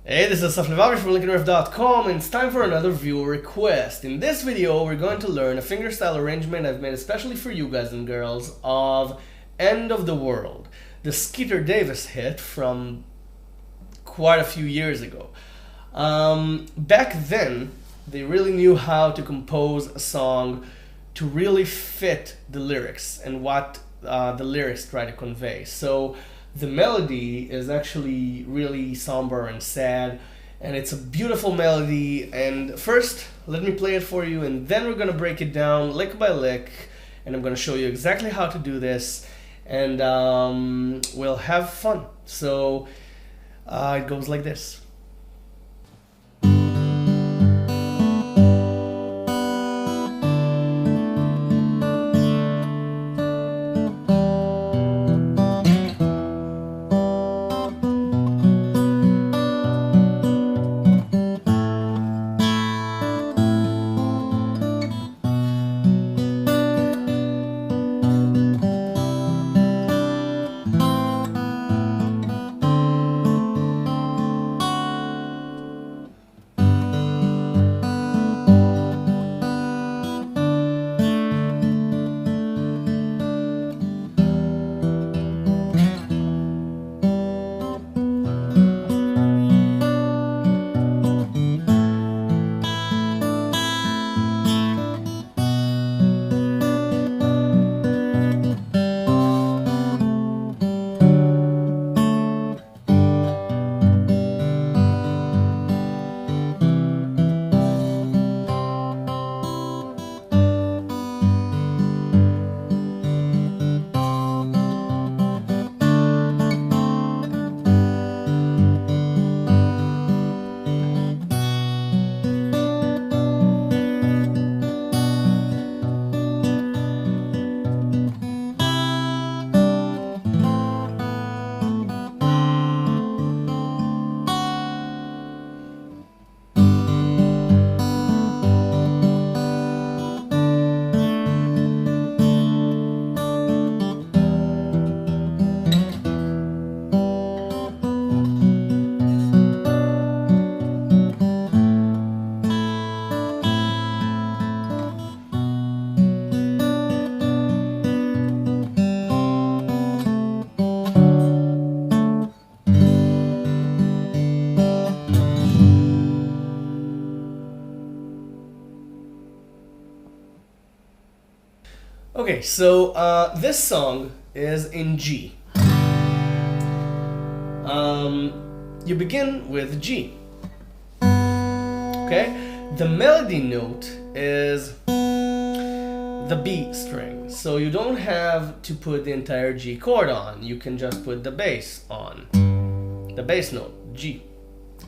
Hey, this is LickNRiff from LickNRiff.com, and it's time for another viewer request. In this video, we're going to learn a fingerstyle arrangement I've made especially for you guys and girls of End of the World, the Skeeter Davis hit from quite a few years ago. Back then, they really knew how to compose a song to really fit the lyrics and what the lyrics try to convey. So the melody is actually really somber and sad, and it's a beautiful melody. And first, let me play it for you, and then we're gonna break it down lick by lick, and I'm gonna show you exactly how to do this, and we'll have fun. So it goes like this. Okay, so this song is in G. You begin with G. Okay, the melody note is the B string, so you don't have to put the entire G chord on. You can just put the bass on, the bass note, G,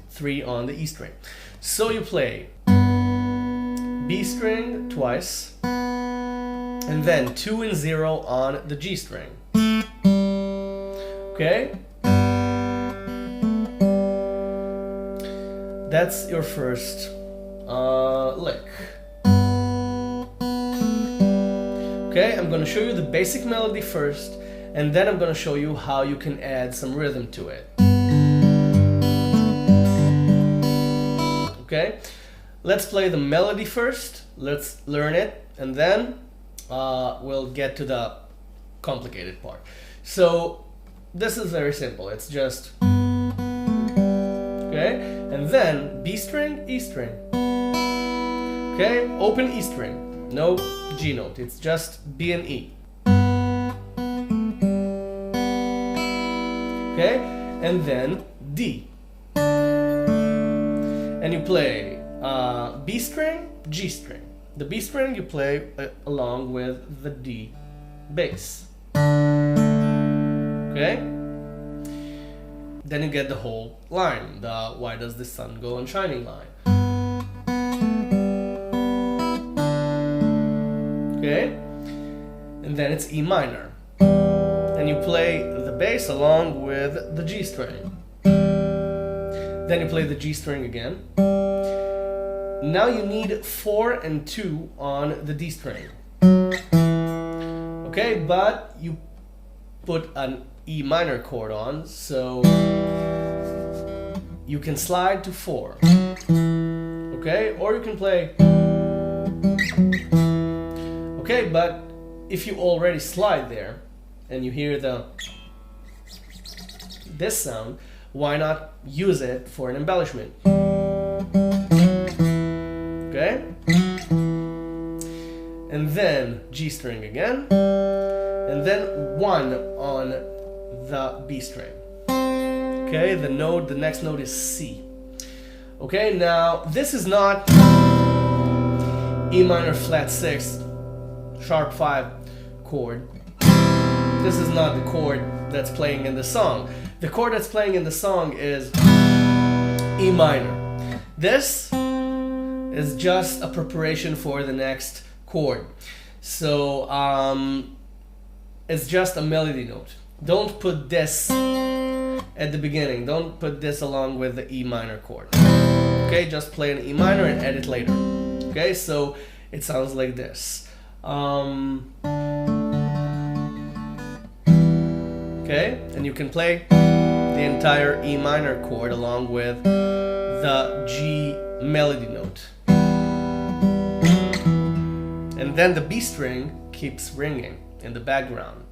3 on the E string. So you play B string twice, and then 2 and 0 on the G string. Okay? That's your first lick. Okay, I'm gonna show you the basic melody first, and then I'm gonna show you how you can add some rhythm to it. Okay? Let's play the melody first, let's learn it, and then we'll get to the complicated part. So this is very simple. It's just okay, and then B string, E string. Okay, open E string, no G note. It's just B and E. Okay, and then D, and you play B string, G string. The B string you play along with the D bass. Okay? Then you get the whole line, the "Why does the sun go on shining" line. Okay? And then it's E minor. And you play the bass along with the G string. Then you play the G string again. Now you need 4 and 2 on the D string. Okay, but you put an E minor chord on, so you can slide to 4. Okay, or you can play. Okay, but if you already slide there and you hear this sound, why not use it for an embellishment? Okay? And then G string again, and then 1 on the B string. Okay, the next note is C. Okay, now this is not E minor flat 6 sharp 5 chord. This is not the chord that's playing in the song. The chord that's playing in the song is E minor. This is just a preparation for the next chord. So it's just a melody note. Don't put this at the beginning. Don't put this along with the E minor chord. Okay, just play an E minor and add it later. Okay, so it sounds like this. Okay, and you can play the entire E minor chord along with the G melody note. And then the B string keeps ringing in the background.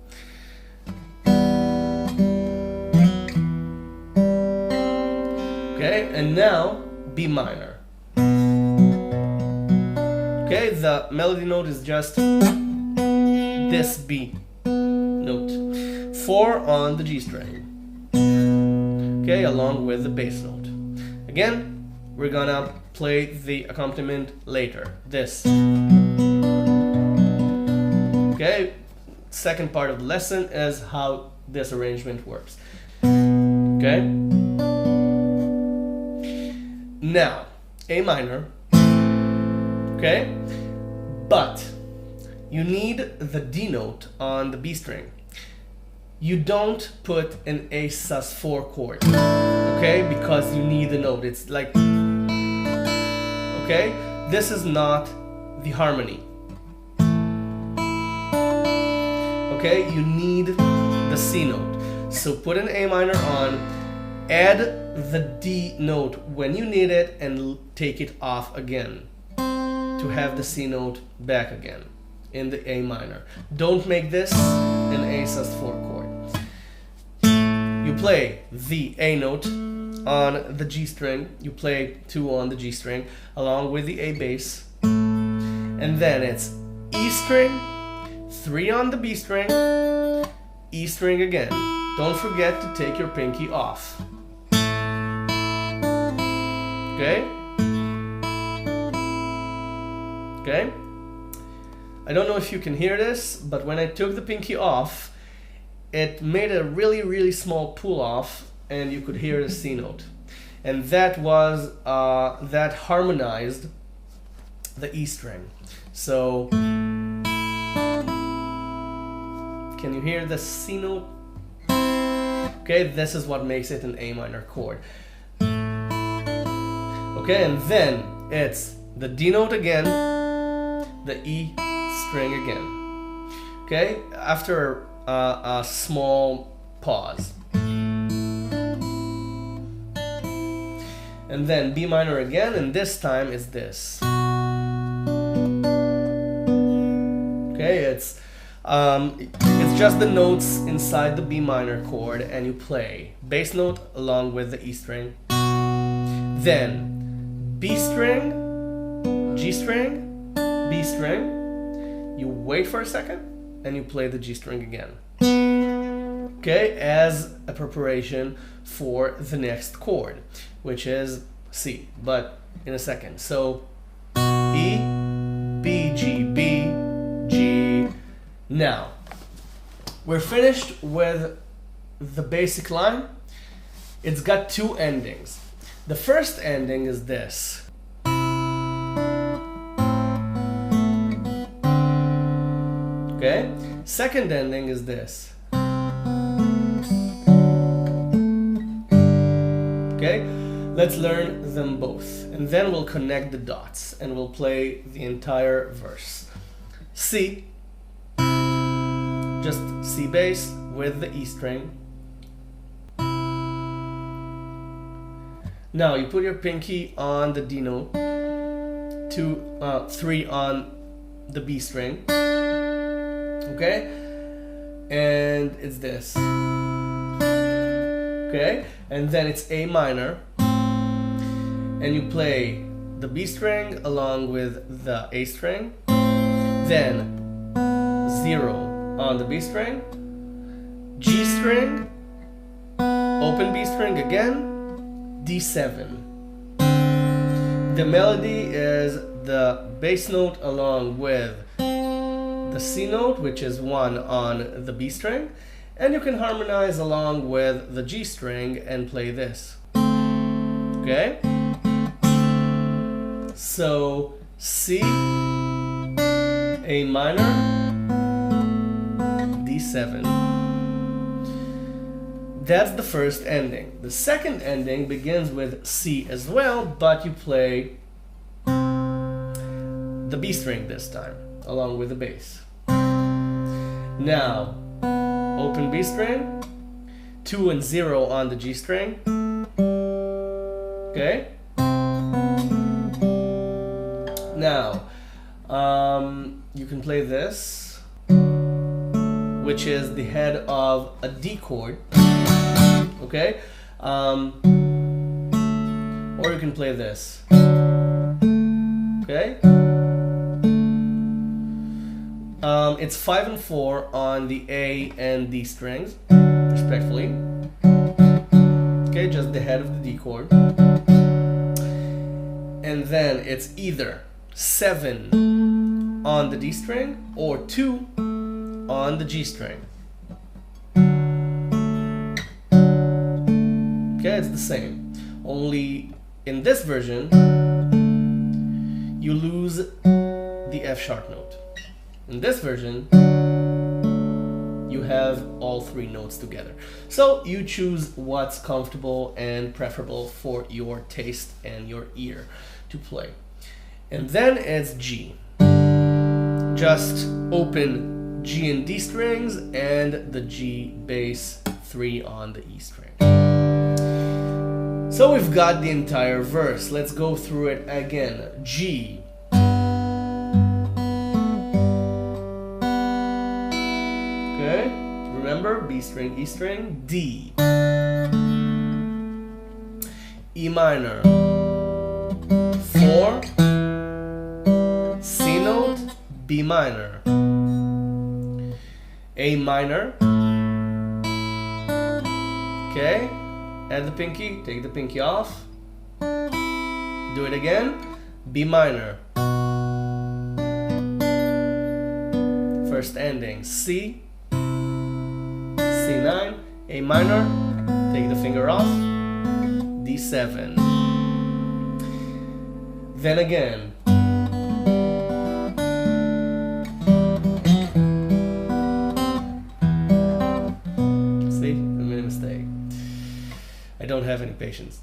Okay, and now B minor. Okay, the melody note is just this B note. 4 on the G string. Okay, along with the bass note. Again, we're gonna play the accompaniment later. This. Okay, second part of the lesson is how this arrangement works. Okay? Now, A minor. Okay? But you need the D note on the B string. You don't put an A sus4 chord. Okay? Because you need the note. It's like, okay? This is not the harmony. Okay, you need the C note. So put an A minor on, add the D note when you need it, and take it off again to have the C note back again in the A minor. Don't make this an A sus4 chord. You play the A note on the G string, you play 2 on the G string along with the A bass, and then it's E string, 3 on the B string, E string again. Don't forget to take your pinky off. Okay? Okay? I don't know if you can hear this, but when I took the pinky off, it made a really, really small pull off, and you could hear the C note. And that was, that harmonized the E string. So, can you hear the C note? Okay, this is what makes it an A minor chord. Okay, and then it's the D note again, the E string again. Okay, after a small pause. And then B minor again, and this time is this. Okay, it's just the notes inside the B minor chord, and you play bass note along with the E string. Then B string, G string, B string. You wait for a second, and you play the G string again. Okay, as a preparation for the next chord, which is C, but in a second. So E, B, G, B, G. Now, we're finished with the basic line. It's got 2 endings. The first ending is this. Okay? Second ending is this. Okay? Let's learn them both, and then we'll connect the dots and we'll play the entire verse. C, just C bass with the E string. Now you put your pinky on the D note, 3 on the B string, okay? And it's this, okay? And then it's A minor, and you play the B string along with the A string, then 0 on the B string, G string, open B string again, D7. The melody is the bass note along with the C note, which is 1 on the B string, and you can harmonize along with the G string and play this. Okay? So C, A minor, D7. That's the first ending. The second ending begins with C as well, but you play the B string this time, along with the bass. Now, open B string, 2 and 0 on the G string, okay? Now, you can play this, which is the head of a D chord, okay? Or you can play this, okay? It's 5 and 4 on the A and D strings, respectively. Okay, just the head of the D chord. And then it's either 7 on the D string or 2 on the G string. Okay, it's the same. Only in this version, you lose the F sharp note. In this version, you have all 3 notes together. So you choose what's comfortable and preferable for your taste and your ear to play. And then it's G. Just open G and D strings and the G bass, 3 on the E string. So we've got the entire verse. Let's go through it again. G. Okay, remember B string, E string, D. E minor, 4, C note, B minor, A minor, okay, add the pinky, take the pinky off, do it again, B minor, first ending, C, C9, A minor, take the finger off, D7. Then again, see, I made a mistake. I don't have any patience.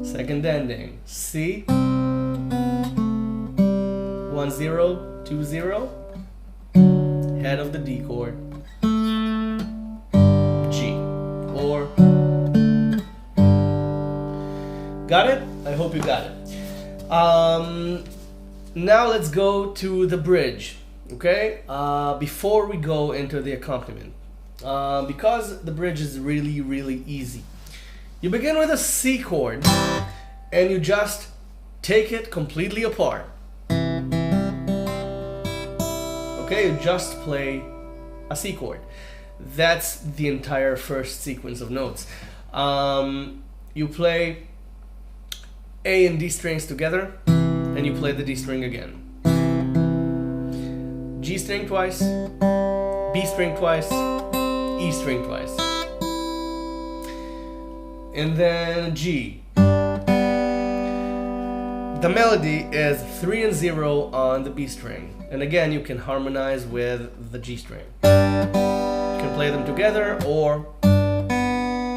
Second ending, C, 1 0 2 0, head of the D chord, G, or got it? I hope you got it. Now let's go to the bridge, okay? Before we go into the accompaniment, because the bridge is really easy. You begin with a C chord and you just take it completely apart. Okay, you just play a C chord. That's the entire first sequence of notes. You play A and D strings together, and you play the D string again. G string twice, B string twice, E string twice. And then G. The melody is 3 and 0 on the B string. And again, you can harmonize with the G string. You can play them together or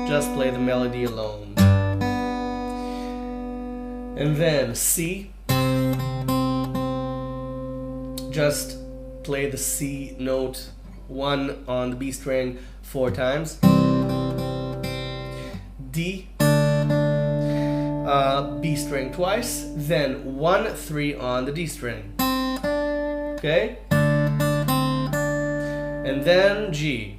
just play the melody alone. And then C. Just play the C note 1 on the B string 4 times, D, B string twice, then 1, 3 on the D string, okay, and then G,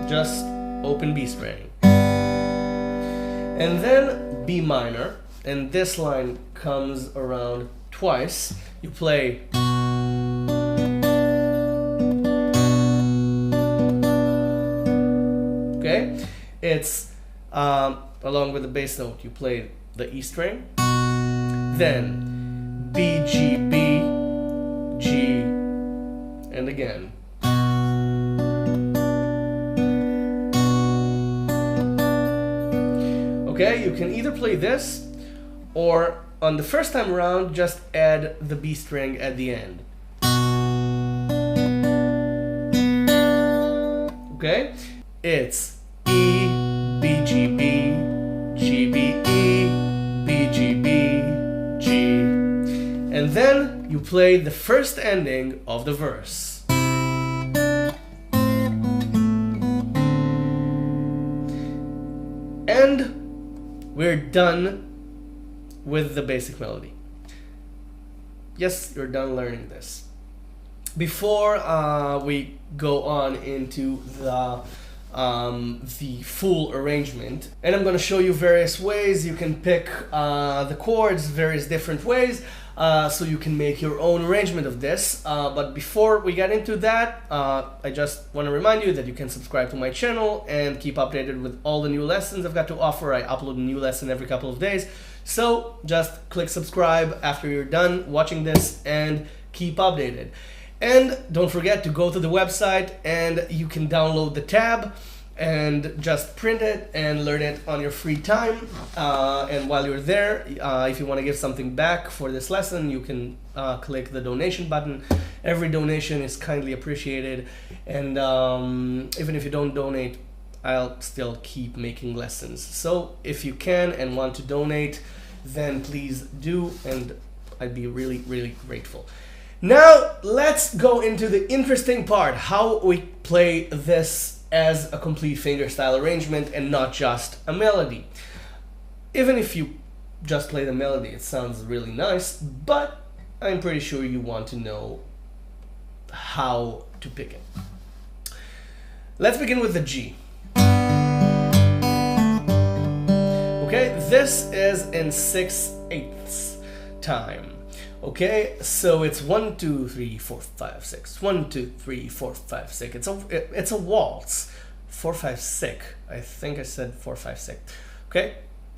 just open B string, and then B minor, and this line comes around twice. You play okay, it's along with the bass note, you play the E string, then B, G, B, G, and again. Okay, you can either play this, or on the first time around, just add the B string at the end. Okay, it's E, B, G, B, G, B, E, B, G, B, G, and then you play the first ending of the verse. And we're done with the basic melody. Yes, you're done learning this. Before we go on into the full arrangement, and I'm going to show you various ways you can pick the chords, various different ways, so you can make your own arrangement of this. But before we get into that, I just want to remind you that you can subscribe to my channel and keep updated with all the new lessons I've got to offer. I upload a new lesson every couple of days, so just click subscribe after you're done watching this and keep updated. And don't forget to go to the website, and you can download the tab and just print it and learn it on your free time. And while you're there, if you want to give something back for this lesson, you can click the donation button. Every donation is kindly appreciated, and even if you don't donate, I'll still keep making lessons. So if you can and want to donate, then please do, and I'd be really, really grateful. Now let's go into the interesting part, how we play this as a complete fingerstyle arrangement and not just a melody. Even if you just play the melody, it sounds really nice, but I'm pretty sure you want to know how to pick it. Let's begin with the G. Okay, this is in 6/8 time. Okay, so it's 1, 2, 3, 4, 5, 6. 1, 2, 3, 4, 5, 6. It's a waltz. 4, 5, 6. I think I said 4, 5, 6. Okay,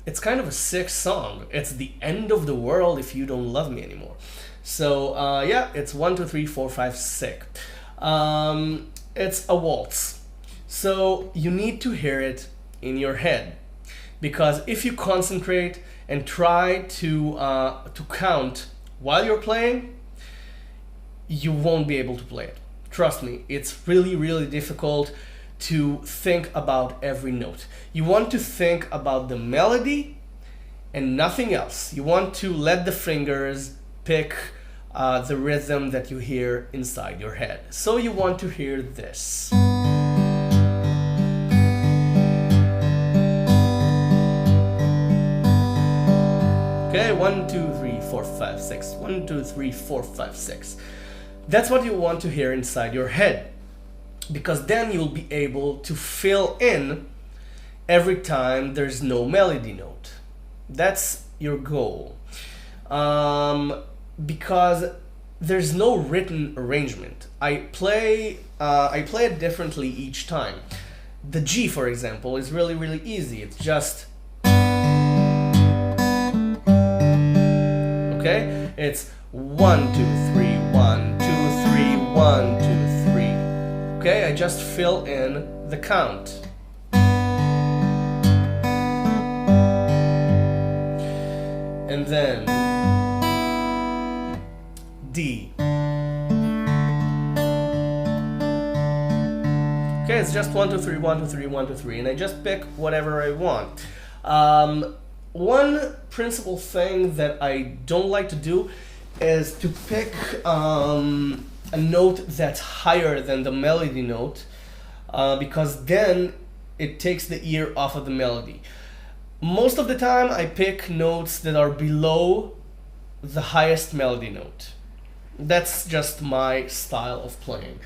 it's kind of a sick song. It's the end of the world if you don't love me anymore. So yeah, it's 1, 2, 3, 4, 5, 6. It's a waltz. So you need to hear it in your head, because if you concentrate and try to count while you're playing, you won't be able to play it. Trust me, it's really, really difficult to think about every note. You want to think about the melody and nothing else. You want to let the fingers pick the rhythm that you hear inside your head. So you want to hear this. Okay, 1, 2, 3, 4, 5, 6. 1, 2, 3, 4, 5, 6. That's what you want to hear inside your head, because then you'll be able to fill in every time there's no melody note. That's your goal. Because there's no written arrangement. I play it differently each time. The G, for example, is really, really easy. It's just okay, it's 1, 2, 3, 1, 2, 3, 1, 2, 3. Okay, I just fill in the count. And then D. Okay, it's just 1, 2, 3, 1, 2, 3, 1, 2, 3, and I just pick whatever I want. One principal thing that I don't like to do is to pick a note that's higher than the melody note, because then it takes the ear off of the melody. Most of the time I pick notes that are below the highest melody note. That's just my style of playing.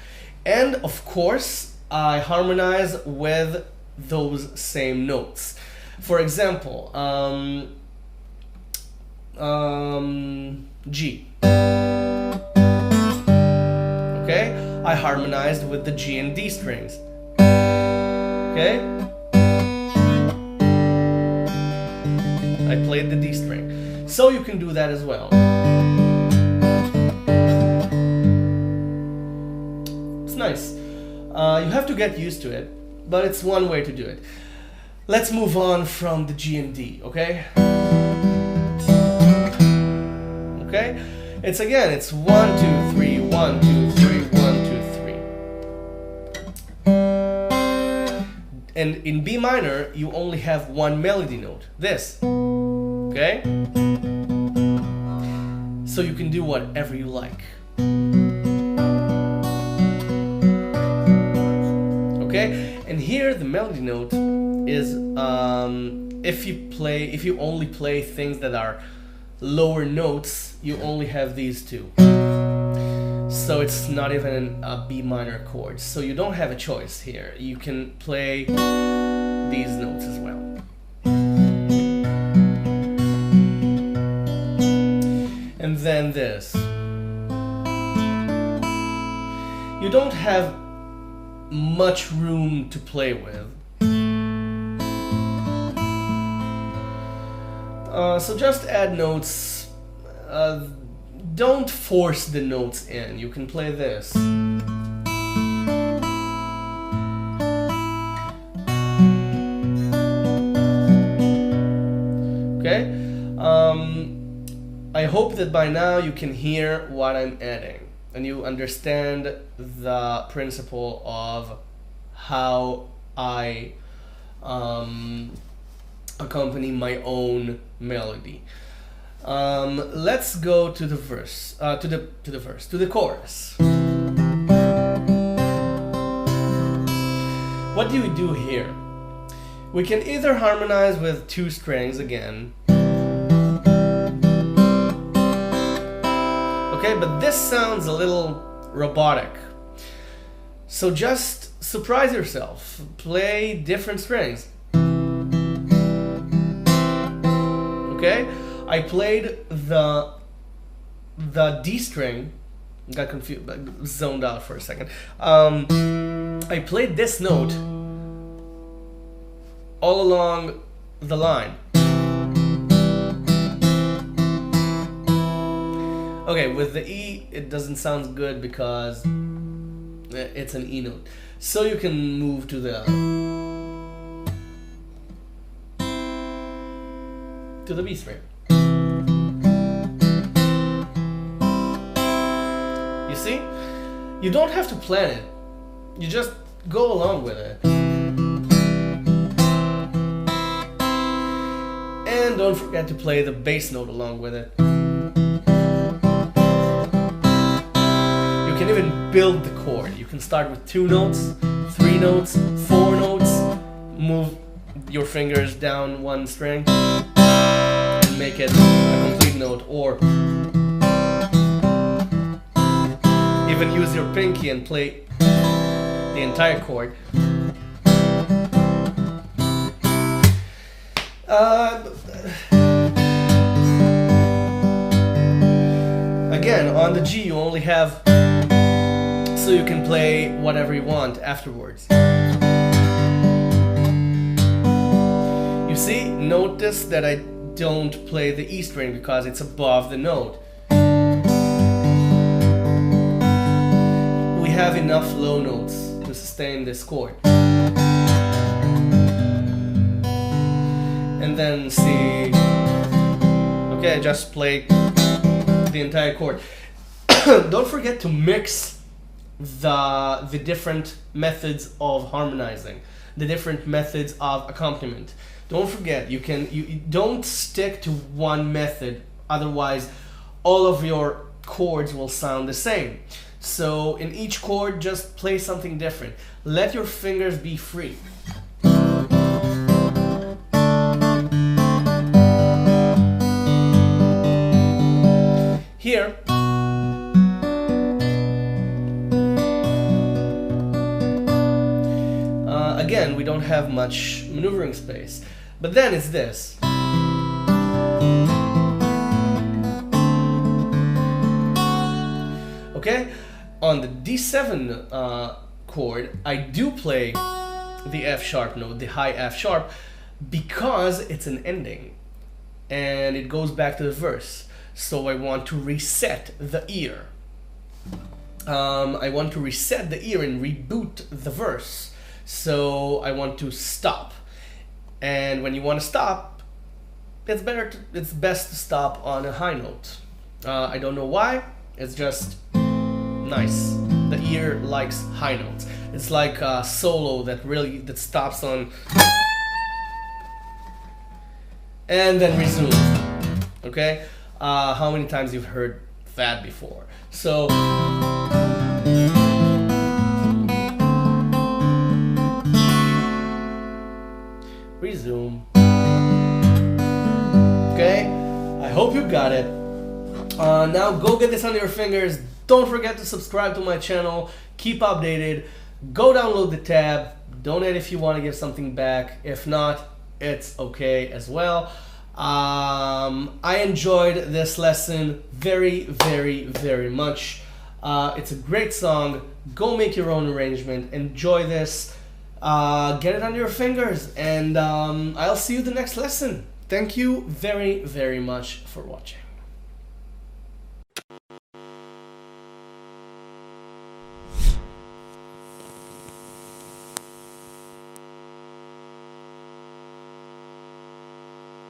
And of course, I harmonize with those same notes. For example, G. Okay, I harmonized with the G and D strings. Okay, I played the D string. So you can do that as well. It's nice. You have to get used to it, but it's one way to do it. Let's move on from the G and D, okay? Okay? It's 1, 2, 3, 1, 2, 3, 1, 2, 3. And in B minor, you only have one melody note, this. Okay? So you can do whatever you like. Okay? And here the melody note is if you only play things that are lower notes, you only have these two. So it's not even a B minor chord. So you don't have a choice here. You can play these notes as well. And then this. You don't have much room to play with. So just add notes. Don't force the notes in. You can play this. Okay? I hope that by now you can hear what I'm adding and you understand the principle of how I accompany my own melody. Let's go to the verse, to the chorus. What do we do here? We can either harmonize with two strings again. Okay, but this sounds a little robotic. So just surprise yourself. Play different strings. Okay? I played the D string, got confused, zoned out for a second. I played this note all along the line. Okay, with the E, it doesn't sound good because it's an E note. So you can move to the B string. You see? You don't have to plan it. You just go along with it. And don't forget to play the bass note along with it. You can even build the chord. You can start with 2 notes, 3 notes, 4 notes, move your fingers down one string and make it a complete note, or even use your pinky and play the entire chord. Again, on the G you only have, so you can play whatever you want afterwards. You see, notice that I don't play the E string because it's above the note. We have enough low notes to sustain this chord. And then C. Okay, just play the entire chord. Don't forget to mix the different methods of harmonizing, the different methods of accompaniment. Don't forget, you don't stick to one method, otherwise all of your chords will sound the same. So in each chord, just play something different. Let your fingers be free. Here, again, we don't have much maneuvering space. But then it's this. Okay? On the D7 chord, I do play the F sharp note, the high F sharp, because it's an ending. And it goes back to the verse. So I want to reset the ear. I want to reset the ear and reboot the verse. So I want to stop. And when you want to stop, it's best to stop on a high note. I don't know why. It's just nice. The ear likes high notes. It's like a solo that stops on and then resumes. Okay? How many times you've heard that before? So resume. Okay? I hope you got it. Now go get this on your fingers. Don't forget to subscribe to my channel. Keep updated. Go download the tab. Donate if you want to give something back. If not, it's okay as well. I enjoyed this lesson very, very, very much. It's a great song. Go make your own arrangement. Enjoy this. Get it on your fingers. And I'll see you the next lesson. Thank you very, very much for watching.